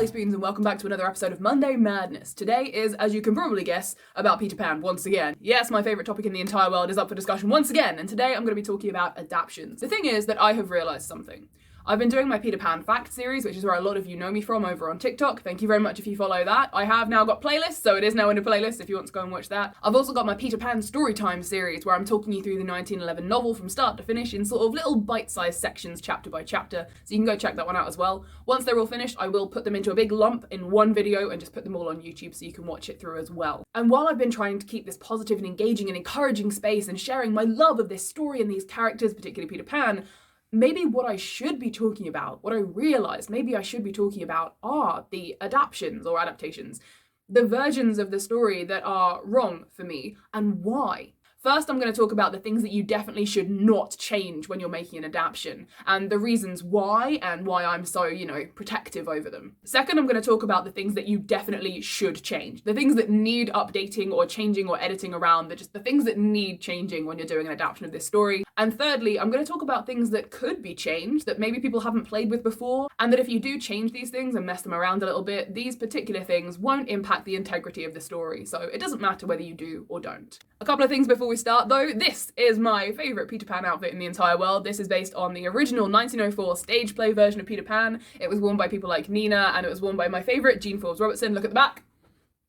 Spoons, and welcome back to another episode of Monday Madness. Today is, as you can probably guess, about Peter Pan once again. Yes, my favourite topic in the entire world is up for discussion once again, and today I'm going to be talking about adaptions. The thing is that I have realised something. I've been doing my Peter Pan fact series, which is where a lot of you know me from over on TikTok. Thank you very much if you follow that. I have now got playlists, so it is now in a playlist if you want to go and watch that. I've also got my Peter Pan Storytime series, where I'm talking you through the 1911 novel from start to finish in sort of little bite-sized sections, chapter by chapter, so you can go check that one out as well. Once they're all finished, I will put them into a big lump in one video and just put them all on YouTube so you can watch it through as well. And while I've been trying to keep this positive and engaging and encouraging space and sharing my love of this story and these characters, particularly Peter Pan, maybe what I should be talking about, what I realised maybe I should be talking about are the adaptions or adaptations, the versions of the story that are wrong for me and why. First, I'm going to talk about the things that you definitely should not change when you're making an adaptation, and the reasons why, and why I'm so, protective over them. Second, I'm going to talk about the things that you definitely should change, the things that need updating or changing or editing around, the things that need changing when you're doing an adaptation of this story. And thirdly, I'm going to talk about things that could be changed, that maybe people haven't played with before, and that if you do change these things and mess them around a little bit, these particular things won't impact the integrity of the story, so it doesn't matter whether you do or don't. A couple of things before we start though. This is my favourite Peter Pan outfit in the entire world. This is based on the original 1904 stage play version of Peter Pan. It was worn by people like Nina, and it was worn by my favourite, Jean Forbes Robertson. Look at the back.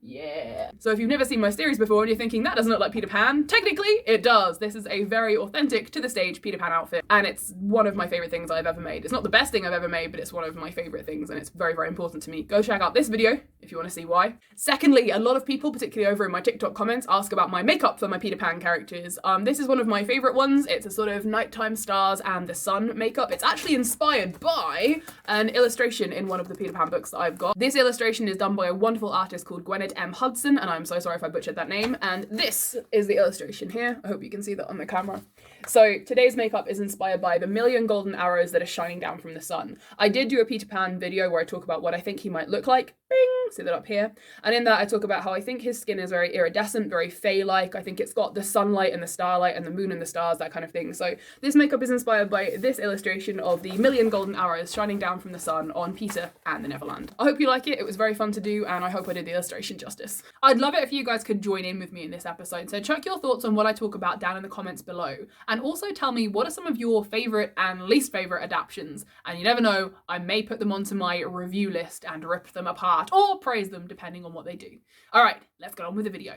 Yeah. So if you've never seen my series before and you're thinking that doesn't look like Peter Pan, technically it does. This is a very authentic to the stage Peter Pan outfit, and it's one of my favourite things I've ever made. It's not the best thing I've ever made, but it's one of my favourite things, and it's very, very important to me. Go check out this video if you want to see why. Secondly, a lot of people, particularly over in my TikTok comments, ask about my makeup for my Peter Pan characters. This is one of my favourite ones. It's a sort of nighttime stars and the sun makeup. It's actually inspired by an illustration in one of the Peter Pan books that I've got. This illustration is done by a wonderful artist called Gwynedd M. Hudson, and I'm so sorry if I butchered that name. And this is the illustration here. I hope you can see that on the camera. So today's makeup is inspired by the million golden arrows that are shining down from the sun. I did do a Peter Pan video where I talk about what I think he might look like. Bing! See that up here. And in that I talk about how I think his skin is very iridescent, very fey-like. I think it's got the sunlight and the starlight and the moon and the stars, that kind of thing. So this makeup is inspired by this illustration of the million golden arrows shining down from the sun on Peter and the Neverland. I hope you like it. It was very fun to do, and I hope I did the illustration justice. I'd love it if you guys could join in with me in this episode. So chuck your thoughts on what I talk about down in the comments below. And also tell me what are some of your favourite and least favourite adaptions. And you never know, I may put them onto my review list and rip them apart, or praise them depending on what they do. Alright, let's get on with the video.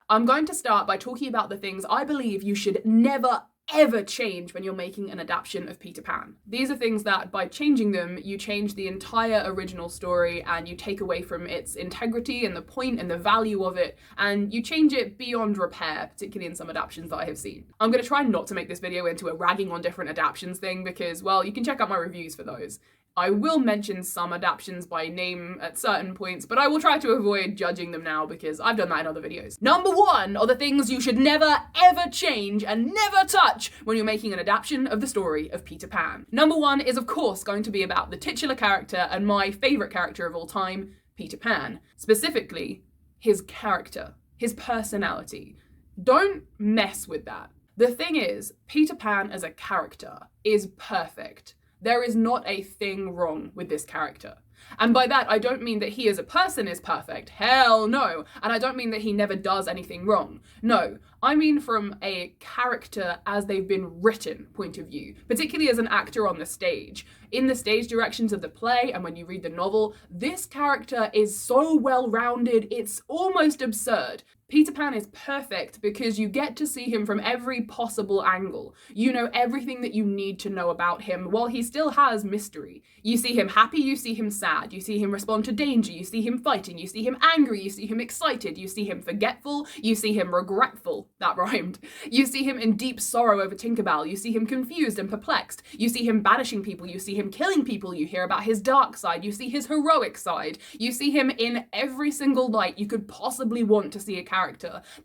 I'm going to start by talking about the things I believe you should never ever change when you're making an adaptation of Peter Pan. These are things that by changing them, you change the entire original story and you take away from its integrity and the point and the value of it, and you change it beyond repair, particularly in some adaptations that I have seen. I'm going to try not to make this video into a ragging on different adaptions thing because, well, you can check out my reviews for those. I will mention some adaptions by name at certain points, but I will try to avoid judging them now because I've done that in other videos. Number one are the things you should never ever change and never touch when you're making an adaptation of the story of Peter Pan. Number one is of course going to be about the titular character and my favourite character of all time, Peter Pan. Specifically, his character, his personality. Don't mess with that. The thing is, Peter Pan as a character is perfect. There is not a thing wrong with this character. And by that, I don't mean that he as a person is perfect. Hell no. And I don't mean that he never does anything wrong. No, I mean from a character as they've been written point of view, particularly as an actor on the stage. In the stage directions of the play and when you read the novel, this character is so well-rounded, it's almost absurd. Peter Pan is perfect because you get to see him from every possible angle. You know everything that you need to know about him while he still has mystery. You see him happy, you see him sad, you see him respond to danger, you see him fighting, you see him angry, you see him excited, you see him forgetful, you see him regretful. That rhymed. You see him in deep sorrow over Tinkerbell, you see him confused and perplexed, you see him banishing people, you see him killing people, you hear about his dark side, you see his heroic side, you see him in every single light you could possibly want to see a character.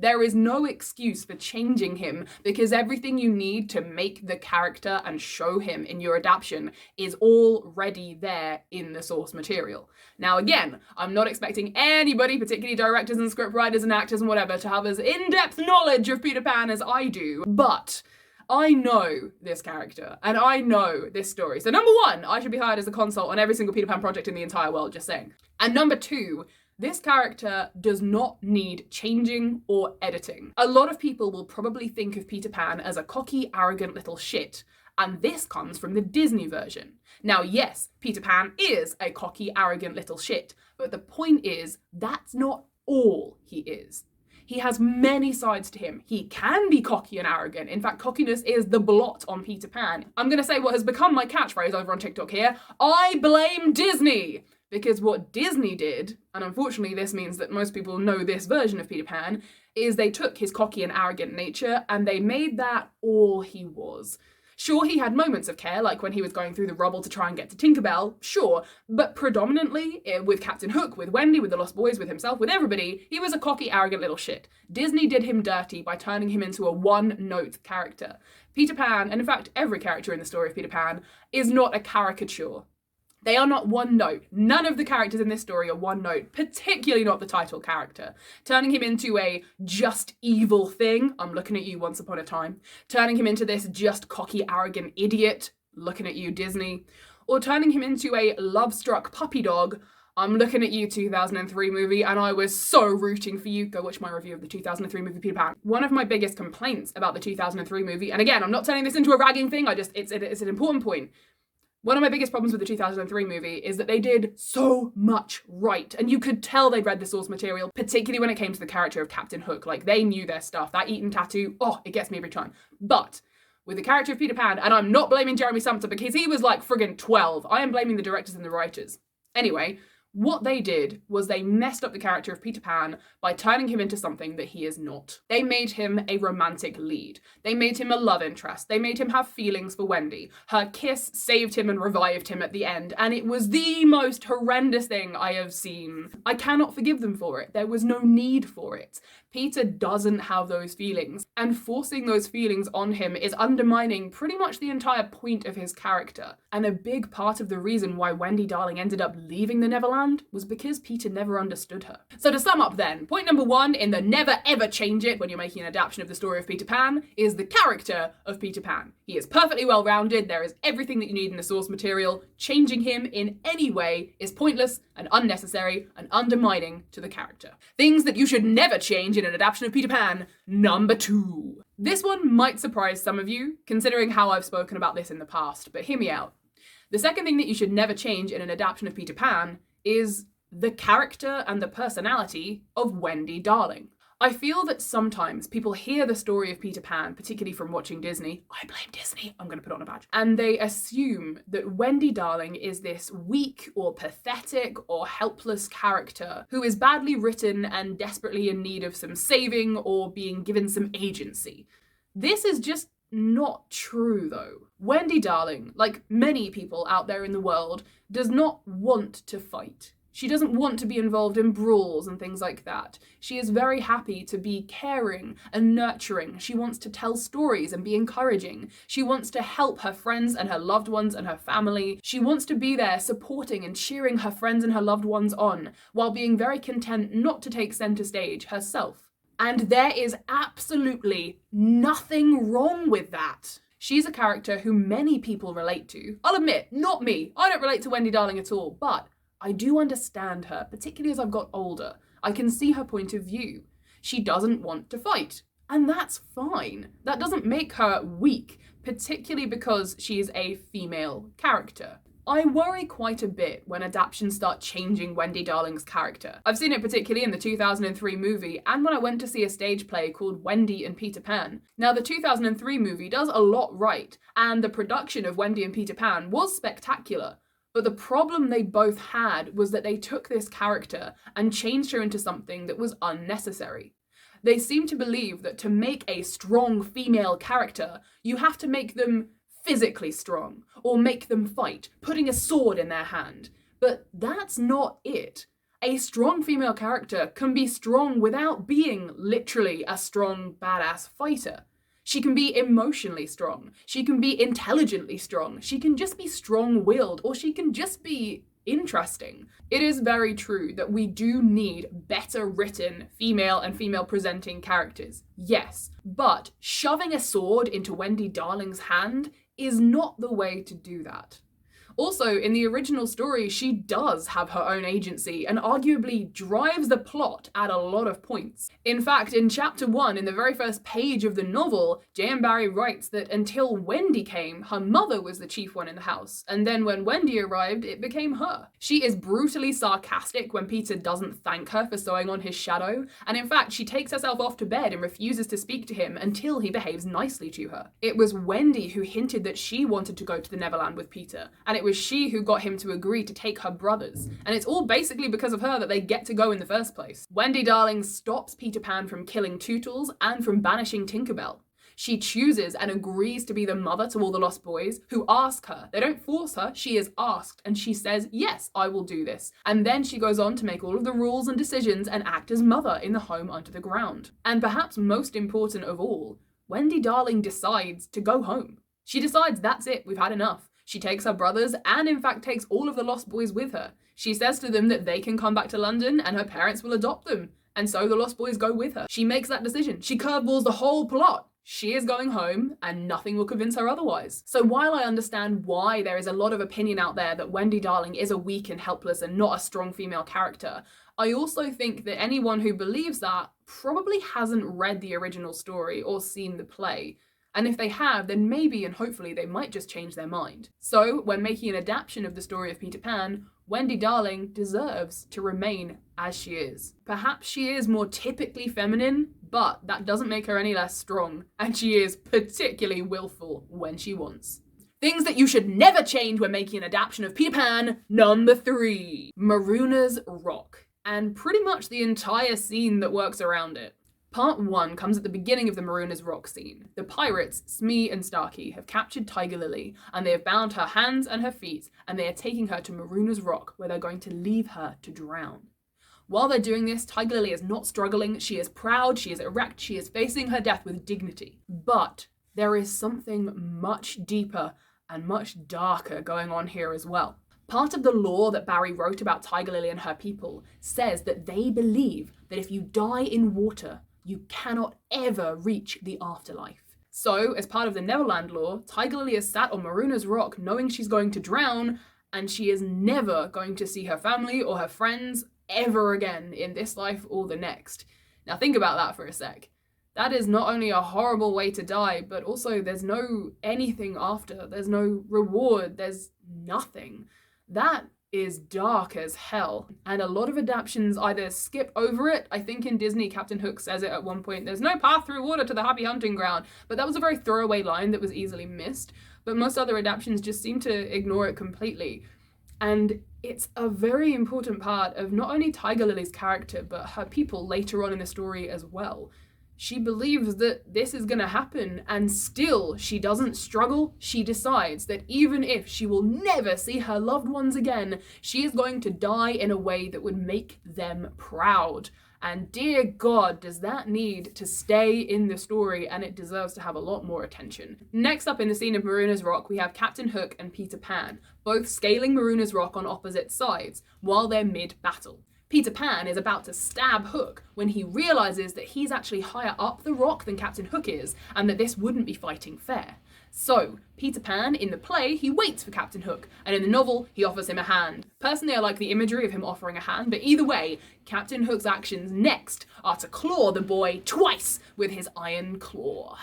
There is no excuse for changing him because everything you need to make the character and show him in your adaptation is already there in the source material. Now again, I'm not expecting anybody, particularly directors and scriptwriters and actors and whatever, to have as in-depth knowledge of Peter Pan as I do, but I know this character, and I know this story. So number one, I should be hired as a consult on every single Peter Pan project in the entire world, just saying. And number two, this character does not need changing or editing. A lot of people will probably think of Peter Pan as a cocky, arrogant little shit, and this comes from the Disney version. Now, yes, Peter Pan is a cocky, arrogant little shit, but the point is, that's not all he is. He has many sides to him. He can be cocky and arrogant. In fact, cockiness is the blot on Peter Pan. I'm gonna say what has become my catchphrase over on TikTok here. I blame Disney! Because what Disney did, and unfortunately this means that most people know this version of Peter Pan, is they took his cocky and arrogant nature and they made that all he was. Sure, he had moments of care, like when he was going through the rubble to try and get to Tinkerbell, sure, but predominantly, with Captain Hook, with Wendy, with the Lost Boys, with himself, with everybody, he was a cocky, arrogant little shit. Disney did him dirty by turning him into a one-note character. Peter Pan, and in fact every character in the story of Peter Pan, is not a caricature. They are not one note. None of the characters in this story are one note, particularly not the title character. Turning him into a just evil thing, I'm looking at you Once Upon a Time. Turning him into this just cocky, arrogant idiot, looking at you Disney. Or turning him into a love-struck puppy dog, I'm looking at you 2003 movie, and I was so rooting for you. Go watch my review of the 2003 movie Peter Pan. One of my biggest complaints about the 2003 movie, and again, I'm not turning this into a ragging thing, it's an important point. One of my biggest problems with the 2003 movie is that they did so much right, and you could tell they'd read the source material, particularly when it came to the character of Captain Hook. Like, they knew their stuff. That Eton tattoo, oh, it gets me every time. But with the character of Peter Pan, and I'm not blaming Jeremy Sumpter because he was like friggin' 12, I am blaming the directors and the writers. Anyway, what they did was they messed up the character of Peter Pan by turning him into something that he is not. They made him a romantic lead. They made him a love interest. They made him have feelings for Wendy. Her kiss saved him and revived him at the end, and it was the most horrendous thing I have seen. I cannot forgive them for it. There was no need for it. Peter doesn't have those feelings, and forcing those feelings on him is undermining pretty much the entire point of his character. And a big part of the reason why Wendy Darling ended up leaving the Neverland was because Peter never understood her. So to sum up then, point number one in the never ever change it when you're making an adaptation of the story of Peter Pan is the character of Peter Pan. He is perfectly well rounded, there is everything that you need in the source material. Changing him in any way is pointless and unnecessary and undermining to the character. Things that you should never change in an adaptation of Peter Pan, number two. This one might surprise some of you, considering how I've spoken about this in the past, but hear me out. The second thing that you should never change in an adaptation of Peter Pan is the character and the personality of Wendy Darling. I feel that sometimes people hear the story of Peter Pan, particularly from watching Disney, I blame Disney, I'm going to put on a badge, and they assume that Wendy Darling is this weak or pathetic or helpless character who is badly written and desperately in need of some saving or being given some agency. This is just not true though. Wendy Darling, like many people out there in the world, does not want to fight. She doesn't want to be involved in brawls and things like that. She is very happy to be caring and nurturing. She wants to tell stories and be encouraging. She wants to help her friends and her loved ones and her family. She wants to be there supporting and cheering her friends and her loved ones on, while being very content not to take center stage herself. And there is absolutely nothing wrong with that. She's a character who many people relate to. I'll admit, not me. I don't relate to Wendy Darling at all, but I do understand her, particularly as I've got older. I can see her point of view. She doesn't want to fight, and that's fine. That doesn't make her weak, particularly because she's a female character. I worry quite a bit when adaptions start changing Wendy Darling's character. I've seen it particularly in the 2003 movie and when I went to see a stage play called Wendy and Peter Pan. Now, the 2003 movie does a lot right, and the production of Wendy and Peter Pan was spectacular. But the problem they both had was that they took this character and changed her into something that was unnecessary. They seem to believe that to make a strong female character, you have to make them physically strong, or make them fight, putting a sword in their hand. But that's not it. A strong female character can be strong without being literally a strong, badass fighter. She can be emotionally strong. She can be intelligently strong. She can just be strong-willed, or she can just be interesting. It is very true that we do need better written female and female presenting characters, yes, but shoving a sword into Wendy Darling's hand is not the way to do that. Also, in the original story, she does have her own agency and arguably drives the plot at a lot of points. In fact, in chapter 1, in the very first page of the novel, JM Barrie writes that until Wendy came, her mother was the chief one in the house, and then when Wendy arrived, it became her. She is brutally sarcastic when Peter doesn't thank her for sewing on his shadow, and in fact, she takes herself off to bed and refuses to speak to him until he behaves nicely to her. It was Wendy who hinted that she wanted to go to the Neverland with Peter, and it was she who got him to agree to take her brothers, and it's all basically because of her that they get to go in the first place. Wendy Darling stops Peter Pan from killing Tootles and from banishing Tinkerbell. She chooses and agrees to be the mother to all the lost boys who ask her. They don't force her, she is asked, and she says, yes, I will do this. And then she goes on to make all of the rules and decisions and act as mother in the home under the ground. And perhaps most important of all, Wendy Darling decides to go home. She decides that's it, we've had enough. She takes her brothers and in fact takes all of the lost boys with her. She says to them that they can come back to London and her parents will adopt them. And so the lost boys go with her. She makes that decision. She curveballs the whole plot. She is going home and nothing will convince her otherwise. So while I understand why there is a lot of opinion out there that Wendy Darling is a weak and helpless and not a strong female character, I also think that anyone who believes that probably hasn't read the original story or seen the play. And if they have, then maybe and hopefully they might just change their mind. So, when making an adaptation of the story of Peter Pan, Wendy Darling deserves to remain as she is. Perhaps she is more typically feminine, but that doesn't make her any less strong, and she is particularly willful when she wants. Things that you should never change when making an adaptation of Peter Pan, number 3. Marooners Rock, and pretty much the entire scene that works around it. Part 1 comes at the beginning of the Marooners Rock scene. The pirates, Smee and Starkey, have captured Tiger Lily, and they have bound her hands and her feet, and they are taking her to Marooners Rock, where they're going to leave her to drown. While they're doing this, Tiger Lily is not struggling, she is proud, she is erect, she is facing her death with dignity. But there is something much deeper and much darker going on here as well. Part of the lore that Barrie wrote about Tiger Lily and her people says that they believe that if you die in water, you cannot ever reach the afterlife. So, as part of the Neverland lore, Tiger Lily is sat on Marooners Rock knowing she's going to drown, and she is never going to see her family or her friends ever again in this life or the next. Now think about that for a sec. That is not only a horrible way to die, but also there's no anything after. There's no reward. There's nothing. That is dark as hell. And a lot of adaptions either skip over it. I think in Disney, Captain Hook says it at one point, there's no path through water to the happy hunting ground. But that was a very throwaway line that was easily missed. But most other adaptions just seem to ignore it completely. And it's a very important part of not only Tiger Lily's character, but her people later on in the story as well. She believes that this is going to happen, and still she doesn't struggle. She decides that even if she will never see her loved ones again, she is going to die in a way that would make them proud. And dear God, does that need to stay in the story, and it deserves to have a lot more attention. Next up in the scene of Marooners Rock, we have Captain Hook and Peter Pan, both scaling Marooners Rock on opposite sides, while they're mid-battle. Peter Pan is about to stab Hook when he realises that he's actually higher up the rock than Captain Hook is, and that this wouldn't be fighting fair. So, Peter Pan, in the play, he waits for Captain Hook, and in the novel, he offers him a hand. Personally, I like the imagery of him offering a hand, but either way, Captain Hook's actions next are to claw the boy twice with his iron claw.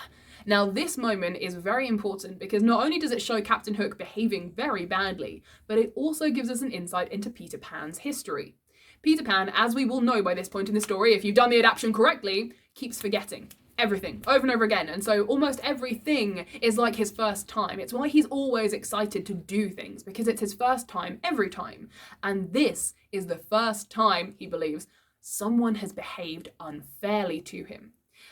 Now, this moment is very important because not only does it show Captain Hook behaving very badly, but it also gives us an insight into Peter Pan's history. Peter Pan, as we will know by this point in the story, if you've done the adaptation correctly, keeps forgetting everything over and over again. And so almost everything is like his first time. It's why he's always excited to do things, because it's his first time every time. And this is the first time, he believes, someone has behaved unfairly to him.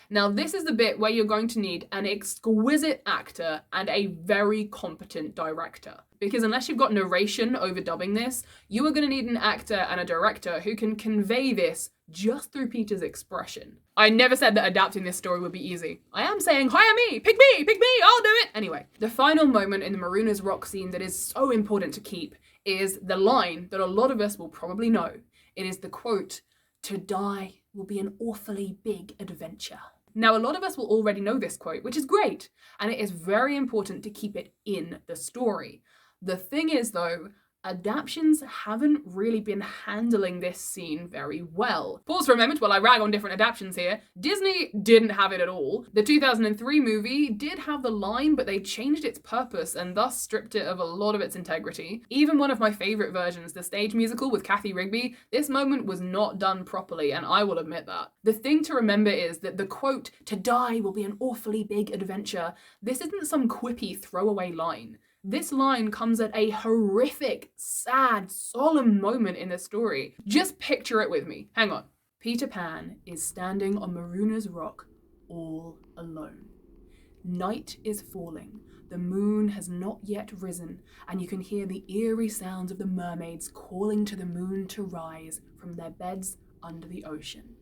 Now, this is the bit where you're going to need an exquisite actor and a very competent director. Because unless you've got narration overdubbing this, you are going to need an actor and a director who can convey this just through Peter's expression. I never said that adapting this story would be easy. I am saying, hire me, pick me, I'll do it. Anyway, the final moment in the Marooners Rock scene that is so important to keep is the line that a lot of us will probably know. It is the quote, "To die will be an awfully big adventure." Now, a lot of us will already know this quote, which is great, and it is very important to keep it in the story. The thing is, though, adaptions haven't really been handling this scene very well. Pause for a moment while I rag on different adaptions here. Disney didn't have it at all. The 2003 movie did have the line, but they changed its purpose and thus stripped it of a lot of its integrity. Even one of my favourite versions, the stage musical with Kathy Rigby, this moment was not done properly, and I will admit that. The thing to remember is that the quote, "To die will be an awfully big adventure," this isn't some quippy throwaway line. This line comes at a horrific, sad, solemn moment in the story. Just picture it with me. Hang on. Peter Pan is standing on Marooners Rock all alone. Night is falling. The moon has not yet risen, and you can hear the eerie sounds of the mermaids calling to the moon to rise from their beds under the ocean.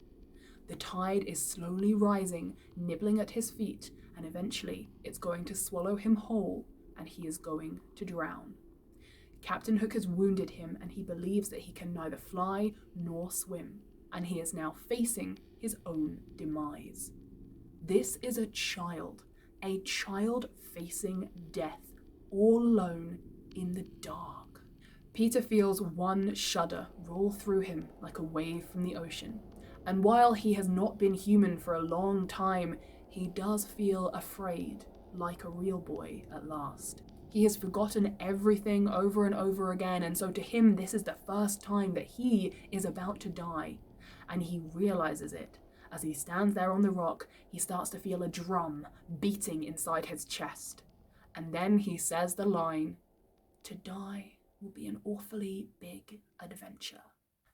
The tide is slowly rising, nibbling at his feet, and eventually it's going to swallow him whole, and he is going to drown. Captain Hook has wounded him, and he believes that he can neither fly nor swim, and he is now facing his own demise. This is a child facing death, all alone in the dark. Peter feels one shudder roll through him like a wave from the ocean, and while he has not been human for a long time, he does feel afraid, like a real boy at last. He has forgotten everything over and over again, and so to him this is the first time that he is about to die, and he realizes it. As he stands there on the rock, he starts to feel a drum beating inside his chest, and then he says the line, "To die will be an awfully big adventure."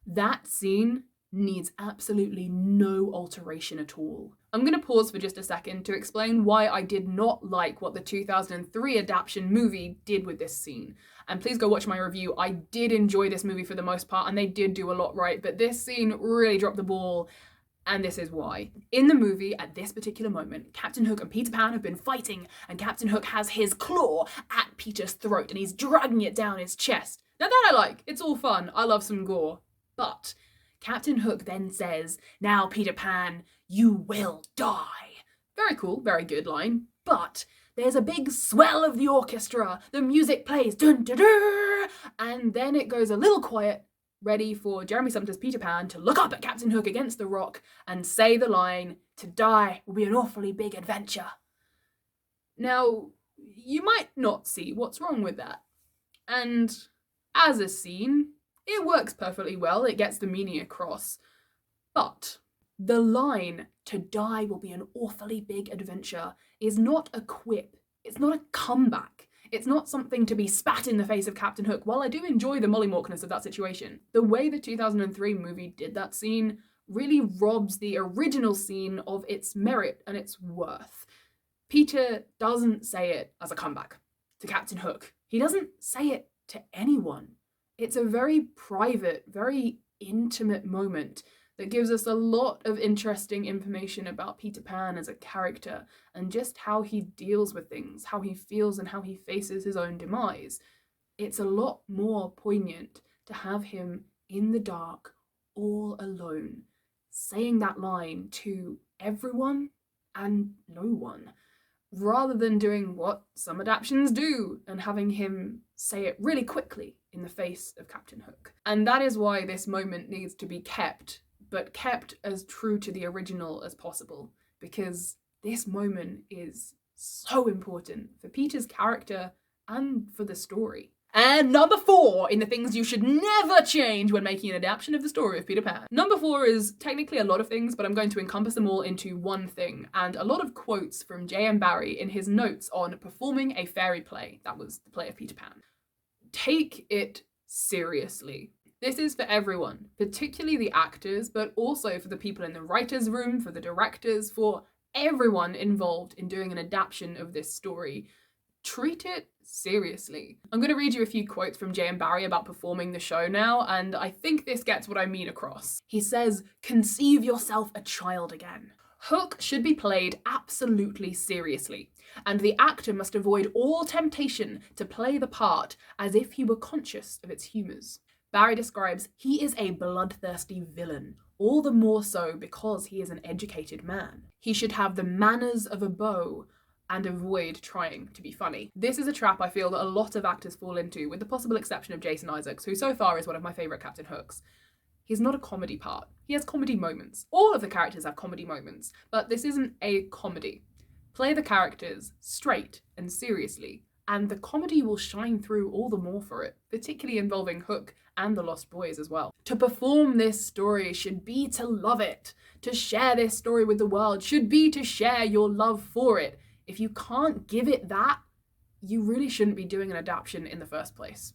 That scene needs absolutely no alteration at all. I'm going to pause for just a second to explain why I did not like what the 2003 adaptation movie did with this scene. And please go watch my review. I did enjoy this movie for the most part, and they did do a lot right, but this scene really dropped the ball, and this is why. In the movie, at this particular moment, Captain Hook and Peter Pan have been fighting, and Captain Hook has his claw at Peter's throat, and he's dragging it down his chest. Now that I like. It's all fun. I love some gore. But Captain Hook then says, "Now, Peter Pan, you will die." Very cool, very good line. But there's a big swell of the orchestra. The music plays, dun dun dun, and then it goes a little quiet, ready for Jeremy Sumter's Peter Pan to look up at Captain Hook against the rock and say the line, "To die will be an awfully big adventure." Now, you might not see what's wrong with that. And as a scene, it works perfectly well, it gets the meaning across. But the line, "To die will be an awfully big adventure," is not a quip, it's not a comeback, it's not something to be spat in the face of Captain Hook. While I do enjoy the Mollymaukness of that situation, the way the 2003 movie did that scene really robs the original scene of its merit and its worth. Peter doesn't say it as a comeback to Captain Hook. He doesn't say it to anyone. It's a very private, very intimate moment that gives us a lot of interesting information about Peter Pan as a character and just how he deals with things, how he feels and how he faces his own demise. It's a lot more poignant to have him in the dark, all alone, saying that line to everyone and no one, rather than doing what some adaptions do and having him say it really quickly in the face of Captain Hook. And that is why this moment needs to be kept, but kept as true to the original as possible, because this moment is so important for Peter's character and for the story. And number 4 in the things you should never change when making an adaptation of the story of Peter Pan. Number 4 is technically a lot of things, but I'm going to encompass them all into one thing, and a lot of quotes from JM Barrie in his notes on performing a fairy play. That was the play of Peter Pan. Take it seriously. This is for everyone, particularly the actors, but also for the people in the writer's room, for the directors, for everyone involved in doing an adaptation of this story. Treat it seriously. I'm going to read you a few quotes from JM Barrie about performing the show now, and I think this gets what I mean across. He says, "Conceive yourself a child again. Hook should be played absolutely seriously, and the actor must avoid all temptation to play the part as if he were conscious of its humours. Barrie describes he is a bloodthirsty villain, all the more so because he is an educated man. He should have the manners of a beau and avoid trying to be funny. This is a trap I feel that a lot of actors fall into, with the possible exception of Jason Isaacs, who so far is one of my favourite Captain Hooks. He's not a comedy part. He has comedy moments. All of the characters have comedy moments, but this isn't a comedy. Play the characters straight and seriously, and the comedy will shine through all the more for it, particularly involving Hook and the Lost Boys as well. To perform this story should be to love it. To share this story with the world should be to share your love for it. If you can't give it that, you really shouldn't be doing an adaptation in the first place.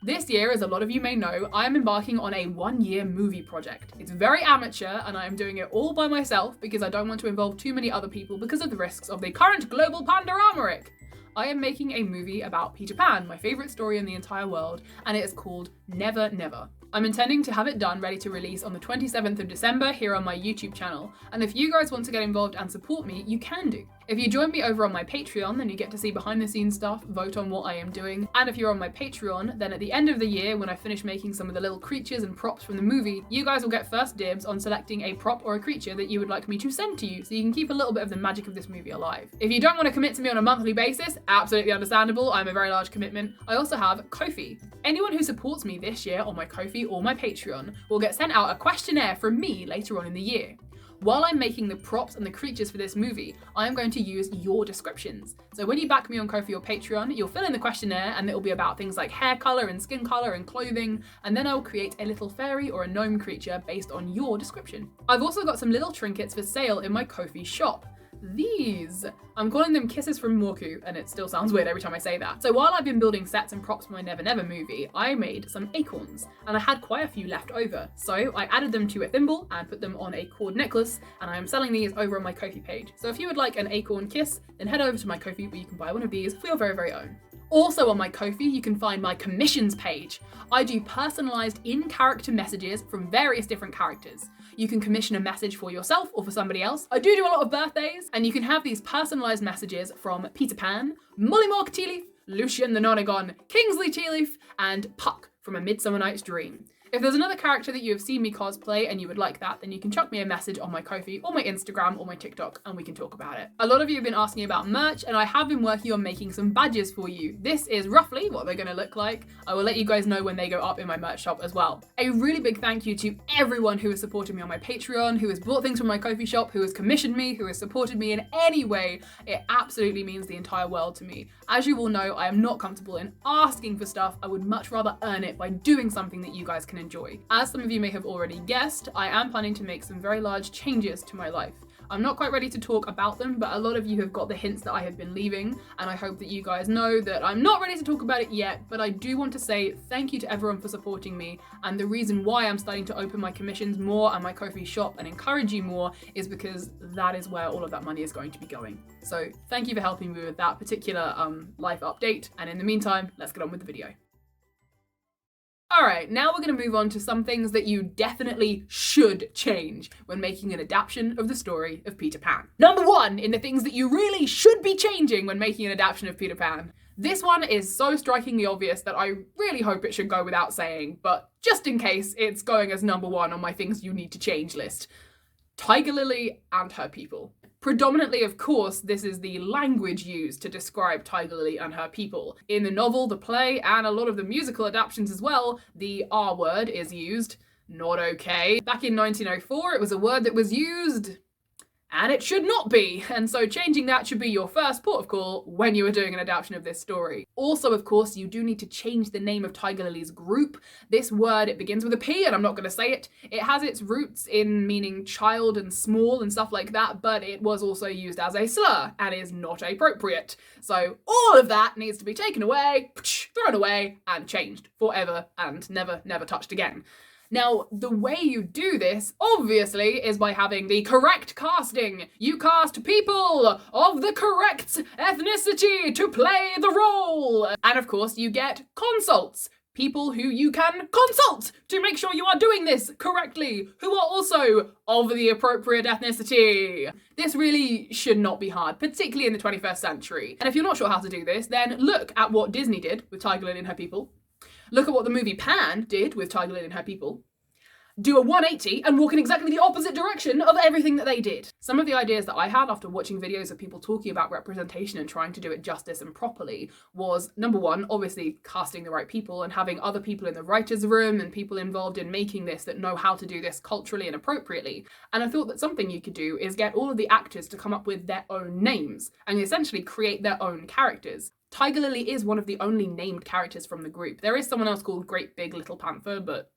This year, as a lot of you may know, I am embarking on a 1-year movie project. It's very amateur and I am doing it all by myself because I don't want to involve too many other people because of the risks of the current global pandemic. I am making a movie about Peter Pan, my favourite story in the entire world, and it is called Never Never. I'm intending to have it done ready to release on the 27th of December here on my YouTube channel, and if you guys want to get involved and support me, you can do. If you join me over on my Patreon, then you get to see behind the scenes stuff, vote on what I am doing, and if you're on my Patreon, then at the end of the year, when I finish making some of the little creatures and props from the movie, you guys will get first dibs on selecting a prop or a creature that you would like me to send to you, so you can keep a little bit of the magic of this movie alive. If you don't want to commit to me on a monthly basis, absolutely understandable, I'm a very large commitment. I also have Ko-fi. Anyone who supports me this year on my Ko-fi or my Patreon will get sent out a questionnaire from me later on in the year. While I'm making the props and the creatures for this movie, I am going to use your descriptions. So when you back me on Ko-fi or Patreon, you'll fill in the questionnaire and it will be about things like hair colour and skin colour and clothing, and then I will create a little fairy or a gnome creature based on your description. I've also got some little trinkets for sale in my Ko-fi shop. These. I'm calling them kisses from Mauku, and it still sounds weird every time I say that. So while I've been building sets and props for my Never Never movie, I made some acorns, and I had quite a few left over. So I added them to a thimble and put them on a cord necklace, and I am selling these over on my Ko-fi page. So if you would like an acorn kiss, then head over to my Ko-fi where you can buy one of these for your very, very own. Also on my Ko-fi, you can find my commissions page. I do personalised in-character messages from various different characters. You can commission a message for yourself or for somebody else. I do a lot of birthdays, and you can have these personalised messages from Peter Pan, Mollymauk Tea Leaf, Lucien the Nonagon, Kingsley Tea Leaf, and Puck from A Midsummer Night's Dream. If there's another character that you have seen me cosplay and you would like that, then you can chuck me a message on my Ko-fi or my Instagram or my TikTok and we can talk about it. A lot of you have been asking about merch and I have been working on making some badges for you. This is roughly what they're going to look like. I will let you guys know when they go up in my merch shop as well. A really big thank you to everyone who has supported me on my Patreon, who has bought things from my Ko-fi shop, who has commissioned me, who has supported me in any way. It absolutely means the entire world to me. As you all know, I am not comfortable in asking for stuff. I would much rather earn it by doing something that you guys can enjoy. As some of you may have already guessed, I am planning to make some very large changes to my life. I'm not quite ready to talk about them, but a lot of you have got the hints that I have been leaving, and I hope that you guys know that I'm not ready to talk about it yet, but I do want to say thank you to everyone for supporting me, and the reason why I'm starting to open my commissions more and my Ko-fi shop and encourage you more is because that is where all of that money is going to be going. So thank you for helping me with that particular life update, and in the meantime, let's get on with the video. Alright, now we're going to move on to some things that you definitely should change when making an adaptation of the story of Peter Pan. Number 1 in the things that you really should be changing when making an adaptation of Peter Pan. This one is so strikingly obvious that I really hope it should go without saying, but just in case, it's going as number 1 on my things you need to change list. Tiger Lily and her people. Predominantly, of course, this is the language used to describe Tiger Lily and her people. In the novel, the play, and a lot of the musical adaptations as well, the R word is used. Not okay. Back in 1904, it was a word that was used, and it should not be. And so changing that should be your first port of call when you are doing an adaptation of this story. Also, of course, you do need to change the name of Tiger Lily's group. This word, it begins with a P, and I'm not going to say it. It has its roots in meaning child and small and stuff like that, but it was also used as a slur and is not appropriate. So all of that needs to be taken away, thrown away, and changed forever and never, never touched again. Now, the way you do this, obviously, is by having the correct casting. You cast people of the correct ethnicity to play the role. And of course, you get consults. people who you can consult to make sure you are doing this correctly, who are also of the appropriate ethnicity. This really should not be hard, particularly in the 21st century. And if you're not sure how to do this, then look at what Disney did with Tiger Lily and her people. Look at what the movie Pan did with Tiger Lily and her people. Do a 180 and walk in exactly the opposite direction of everything that they did. Some of the ideas that I had after watching videos of people talking about representation and trying to do it justice and properly was, number one, obviously casting the right people and having other people in the writer's room and people involved in making this that know how to do this culturally and appropriately. And I thought that something you could do is get all of the actors to come up with their own names and essentially create their own characters. Tiger Lily is one of the only named characters from the group. There is someone else called Great Big Little Panther, but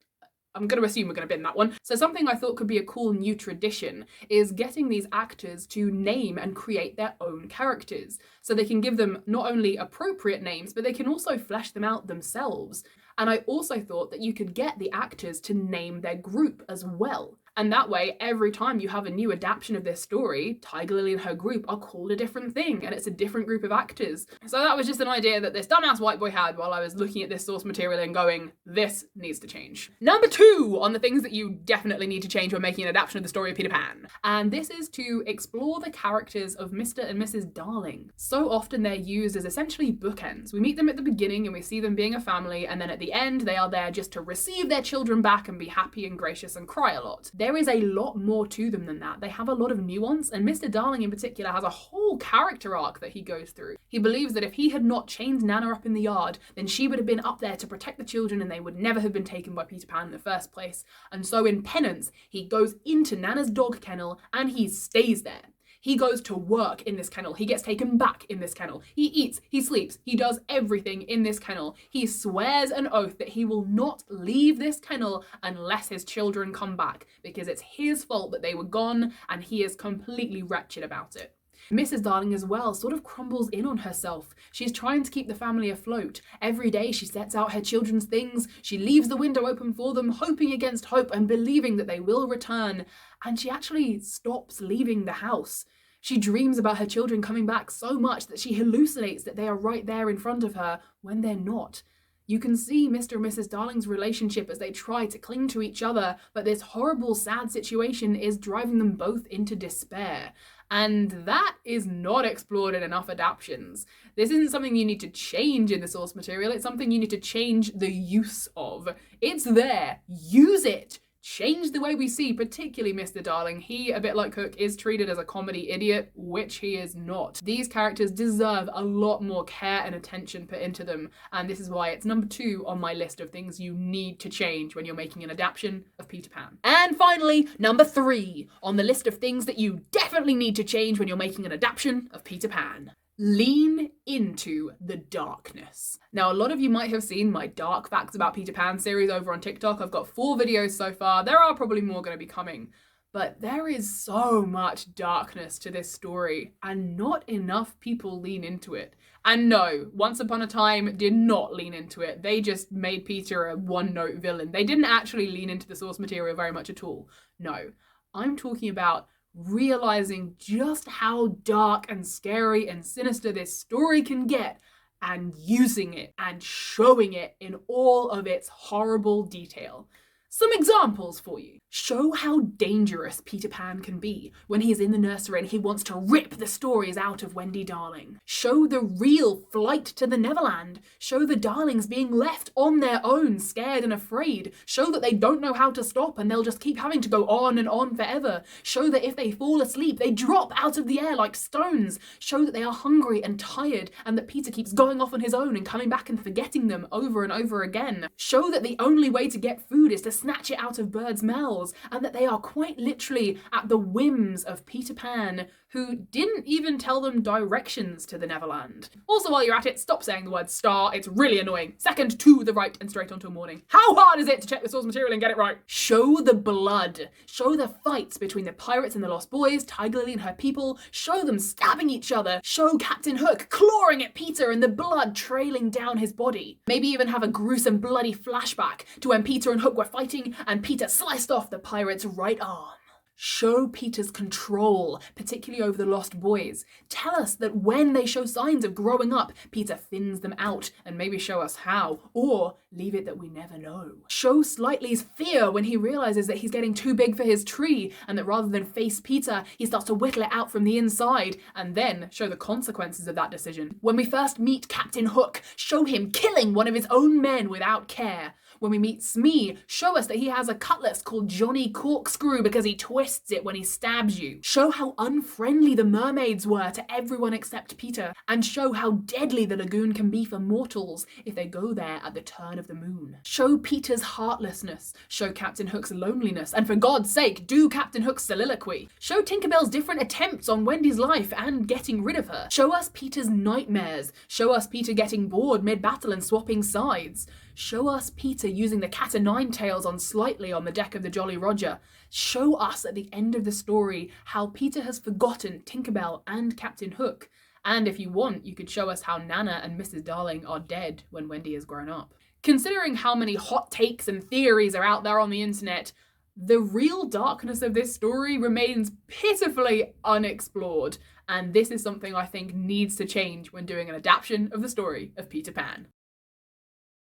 I'm going to assume we're going to bin that one. So something I thought could be a cool new tradition is getting these actors to name and create their own characters. So they can give them not only appropriate names, but they can also flesh them out themselves. And I also thought that you could get the actors to name their group as well. And that way, every time you have a new adaptation of this story, Tiger Lily and her group are called a different thing, and it's a different group of actors. So that was just an idea that this dumbass white boy had while I was looking at this source material and going, this needs to change. Number 2 on the things that you definitely need to change when making an adaptation of the story of Peter Pan. And this is to explore the characters of Mr. and Mrs. Darling. So often they're used as essentially bookends. We meet them at the beginning and we see them being a family, and then at the end they are there just to receive their children back and be happy and gracious and cry a lot. There is a lot more to them than that. They have a lot of nuance, and Mr. Darling in particular has a whole character arc that he goes through. He believes that if he had not chained Nana up in the yard, then she would have been up there to protect the children and they would never have been taken by Peter Pan in the first place. And so in penance, he goes into Nana's dog kennel and he stays there. He goes to work in this kennel. He gets taken back in this kennel. He eats, he sleeps, he does everything in this kennel. He swears an oath that he will not leave this kennel unless his children come back, because it's his fault that they were gone and he is completely wretched about it. Mrs. Darling as well sort of crumbles in on herself. She's trying to keep the family afloat. Every day she sets out her children's things. She leaves the window open for them, hoping against hope and believing that they will return. And she actually stops leaving the house. She dreams about her children coming back so much that she hallucinates that they are right there in front of her when they're not. You can see Mr. and Mrs. Darling's relationship as they try to cling to each other, but this horrible, sad situation is driving them both into despair. And that is not explored in enough adaptions. This isn't something you need to change in the source material, it's something you need to change the use of. It's there, use it! Change the way we see, particularly Mr. Darling. He, a bit like Cook, is treated as a comedy idiot, which he is not. These characters deserve a lot more care and attention put into them, and this is why it's number 2 on my list of things you need to change when you're making an adaptation of Peter Pan. And finally, number 3 on the list of things that you definitely need to change when you're making an adaptation of Peter Pan. Lean into the darkness. Now, a lot of you might have seen my Dark Facts About Peter Pan series over on TikTok. I've got 4 videos so far. There are probably more going to be coming. But there is so much darkness to this story, and not enough people lean into it. And no, Once Upon a Time did not lean into it. They just made Peter a one-note villain. They didn't actually lean into the source material very much at all. No, I'm talking about realizing just how dark and scary and sinister this story can get, and using it and showing it in all of its horrible detail. Some examples for you. Show how dangerous Peter Pan can be when he's in the nursery and he wants to rip the stories out of Wendy Darling. Show the real flight to the Neverland. Show the Darlings being left on their own, scared and afraid. Show that they don't know how to stop and they'll just keep having to go on and on forever. Show that if they fall asleep, they drop out of the air like stones. Show that they are hungry and tired and that Peter keeps going off on his own and coming back and forgetting them over and over again. Show that the only way to get food is to snatch it out of birds' mouths, and that they are quite literally at the whims of Peter Pan, who didn't even tell them directions to the Neverland. Also, while you're at it, stop saying the word star. It's really annoying. Second to the right and straight onto a morning. How hard is it to check the source material and get it right? Show the blood. Show the fights between the pirates and the Lost Boys, Tiger Lily and her people. Show them stabbing each other. Show Captain Hook clawing at Peter and the blood trailing down his body. Maybe even have a gruesome bloody flashback to when Peter and Hook were fighting and Peter sliced off the pirate's right arm. Show Peter's control, particularly over the lost boys. Tell us that when they show signs of growing up, Peter thins them out, and maybe show us how, or leave it that we never know. Show Slightly's fear when he realizes that he's getting too big for his tree, and that rather than face Peter, he starts to whittle it out from the inside, and then show the consequences of that decision. When we first meet Captain Hook, show him killing one of his own men without care. When we meet Smee, show us that he has a cutlass called Johnny Corkscrew because he twists it when he stabs you. Show how unfriendly the mermaids were to everyone except Peter, and show how deadly the lagoon can be for mortals if they go there at the turn of the moon. Show Peter's heartlessness, show Captain Hook's loneliness, and for God's sake, do Captain Hook's soliloquy. Show Tinkerbell's different attempts on Wendy's life and getting rid of her. Show us Peter's nightmares, show us Peter getting bored mid-battle and swapping sides. Show us Peter using the cat-o'-nine-tails on Slightly on the deck of the Jolly Roger. Show us at the end of the story how Peter has forgotten Tinkerbell and Captain Hook. And if you want, you could show us how Nana and Mrs. Darling are dead when Wendy has grown up. Considering how many hot takes and theories are out there on the internet, the real darkness of this story remains pitifully unexplored, and this is something I think needs to change when doing an adaptation of the story of Peter Pan.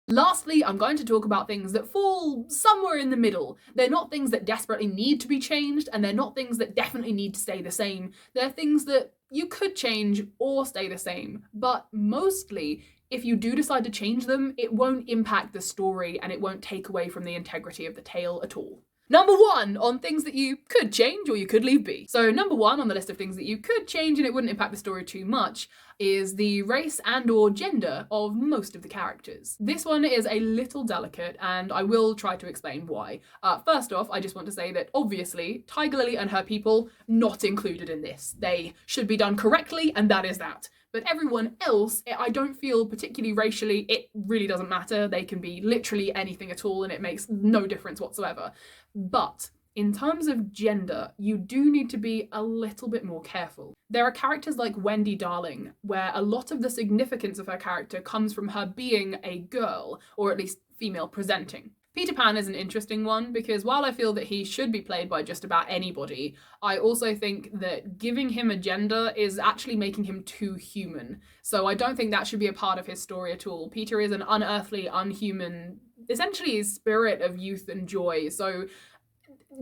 Lastly, I'm going to talk about things that fall somewhere in the middle. They're not things that desperately need to be changed, and they're not things that definitely need to stay the same. They're things that you could change or stay the same, but mostly, if you do decide to change them, it won't impact the story and it won't take away from the integrity of the tale at all. Number 1 on things that you could change or you could leave be. So number 1 on the list of things that you could change and it wouldn't impact the story too much is the race and or gender of most of the characters. This one is a little delicate and I will try to explain why. First off, I just want to say that obviously Tiger Lily and her people not included in this. They should be done correctly and that is that. But everyone else, I don't feel particularly racially, it really doesn't matter. They can be literally anything at all and it makes no difference whatsoever. But in terms of gender, you do need to be a little bit more careful. There are characters like Wendy Darling, where a lot of the significance of her character comes from her being a girl, or at least female presenting. Peter Pan is an interesting one because while I feel that he should be played by just about anybody, I also think that giving him a gender is actually making him too human. So I don't think that should be a part of his story at all. Peter is an unearthly, unhuman, essentially spirit of youth and joy. So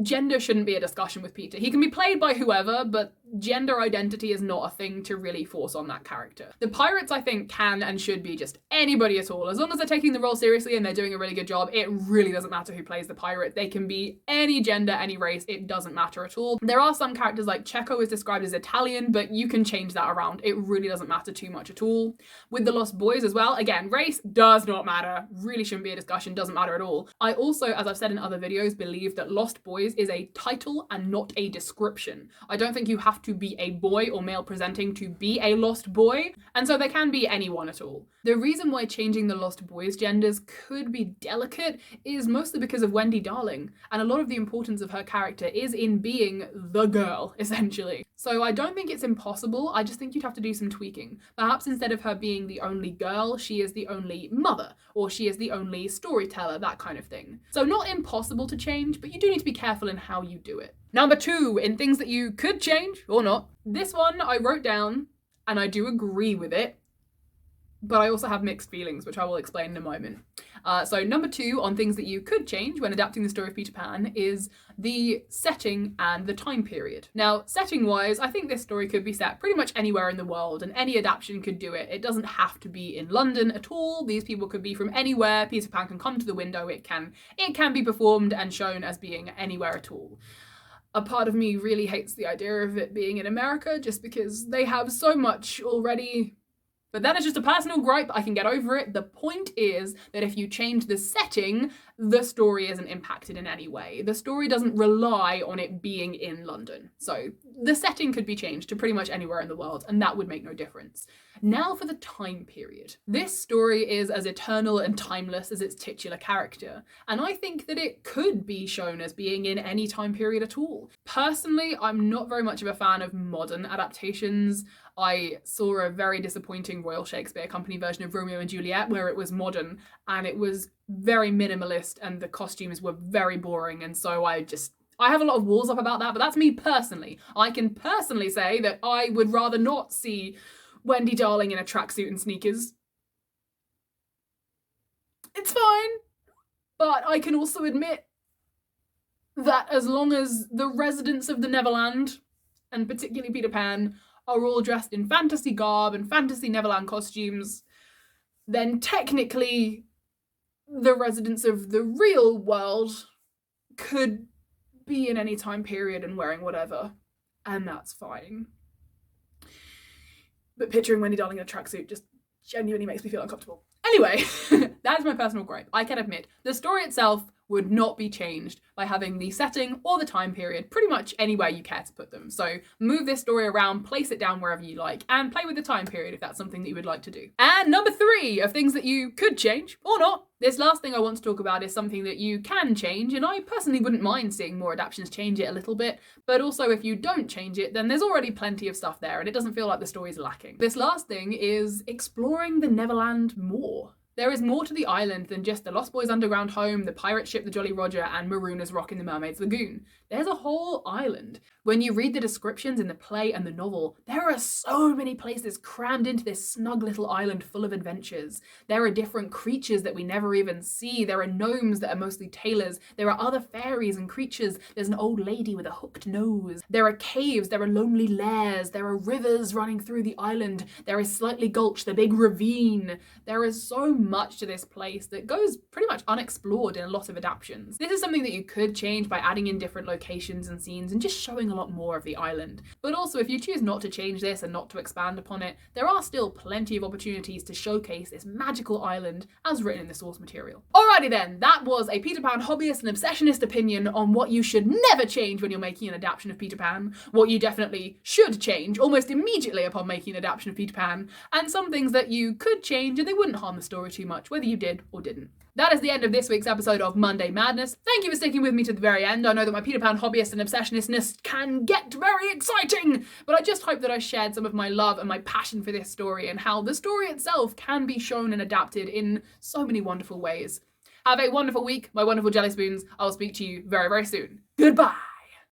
gender shouldn't be a discussion with Peter. He can be played by whoever, but gender identity is not a thing to really force on that character. The pirates, I think, can and should be just anybody at all. As long as they're taking the role seriously and they're doing a really good job, it really doesn't matter who plays the pirate. They can be any gender, any race, it doesn't matter at all. There are some characters like Checo is described as Italian, but you can change that around. It really doesn't matter too much at all. With the Lost Boys as well, again, race does not matter. Really shouldn't be a discussion, doesn't matter at all. I also, as I've said in other videos, believe that Lost Boys is a title and not a description. I don't think you have to be a boy or male presenting to be a lost boy, and so there can be anyone at all. The reason why changing the Lost Boys genders could be delicate is mostly because of Wendy Darling, and a lot of the importance of her character is in being the girl, essentially. So I don't think it's impossible, I just think you'd have to do some tweaking. Perhaps instead of her being the only girl, she is the only mother, or she is the only storyteller, that kind of thing. So not impossible to change, but you do need to be careful in how you do it. Number 2, in things that you could change, or not. This one I wrote down, and I do agree with it, but I also have mixed feelings, which I will explain in a moment. So number 2 on things that you could change when adapting the story of Peter Pan is the setting and the time period. Now, setting-wise, I think this story could be set pretty much anywhere in the world, and any adaptation could do it. It doesn't have to be in London at all. These people could be from anywhere. Peter Pan can come to the window. It can be performed and shown as being anywhere at all. A part of me really hates the idea of it being in America just because they have so much already. But that is just a personal gripe, I can get over it. The point is that if you change the setting, the story isn't impacted in any way. The story doesn't rely on it being in London. So the setting could be changed to pretty much anywhere in the world, and that would make no difference. Now for the time period. This story is as eternal and timeless as its titular character, and I think that it could be shown as being in any time period at all. Personally, I'm not very much of a fan of modern adaptations. I saw a very disappointing Royal Shakespeare Company version of Romeo and Juliet where it was modern and it was very minimalist and the costumes were very boring, and so I have a lot of walls up about that, but that's me personally. I can personally say that I would rather not see Wendy Darling in a tracksuit and sneakers. It's fine, but I can also admit that as long as the residents of the Neverland, and particularly Peter Pan, are all dressed in fantasy garb and fantasy Neverland costumes, then technically the residents of the real world could be in any time period and wearing whatever, and that's fine. But picturing Wendy Darling in a tracksuit just genuinely makes me feel uncomfortable. Anyway, that's my personal gripe. I can admit, the story itself would not be changed by having the setting or the time period pretty much anywhere you care to put them. So move this story around, place it down wherever you like, and play with the time period if that's something that you would like to do. And number 3 of things that you could change, or not. This last thing I want to talk about is something that you can change, and I personally wouldn't mind seeing more adaptations change it a little bit, but also if you don't change it, then there's already plenty of stuff there, and it doesn't feel like the story's lacking. This last thing is exploring the Neverland more. There is more to the island than just the Lost Boys' underground home, the pirate ship the Jolly Roger, and Marooners Rock in the Mermaid's Lagoon. There's a whole island. When you read the descriptions in the play and the novel, there are so many places crammed into this snug little island full of adventures. There are different creatures that we never even see. There are gnomes that are mostly tailors. There are other fairies and creatures. There's an old lady with a hooked nose. There are caves. There are lonely lairs. There are rivers running through the island. There is Slightly Gulch, the big ravine. There is so much to this place that goes pretty much unexplored in a lot of adaptations. This is something that you could change by adding in different locations and scenes and just showing a lot more of the island. But also, if you choose not to change this and not to expand upon it, there are still plenty of opportunities to showcase this magical island as written in the source material. Alrighty then, that was a Peter Pan hobbyist and obsessionist opinion on what you should never change when you're making an adaptation of Peter Pan, what you definitely should change almost immediately upon making an adaptation of Peter Pan, and some things that you could change and they wouldn't harm the story too much, whether you did or didn't. That is the end of this week's episode of Monday Madness. Thank you for sticking with me to the very end. I know that my Peter Pan hobbyist and obsessionistness can get very exciting, but I just hope that I shared some of my love and my passion for this story and how the story itself can be shown and adapted in so many wonderful ways. Have a wonderful week, my wonderful jelly spoons. I'll speak to you very, very soon. Goodbye.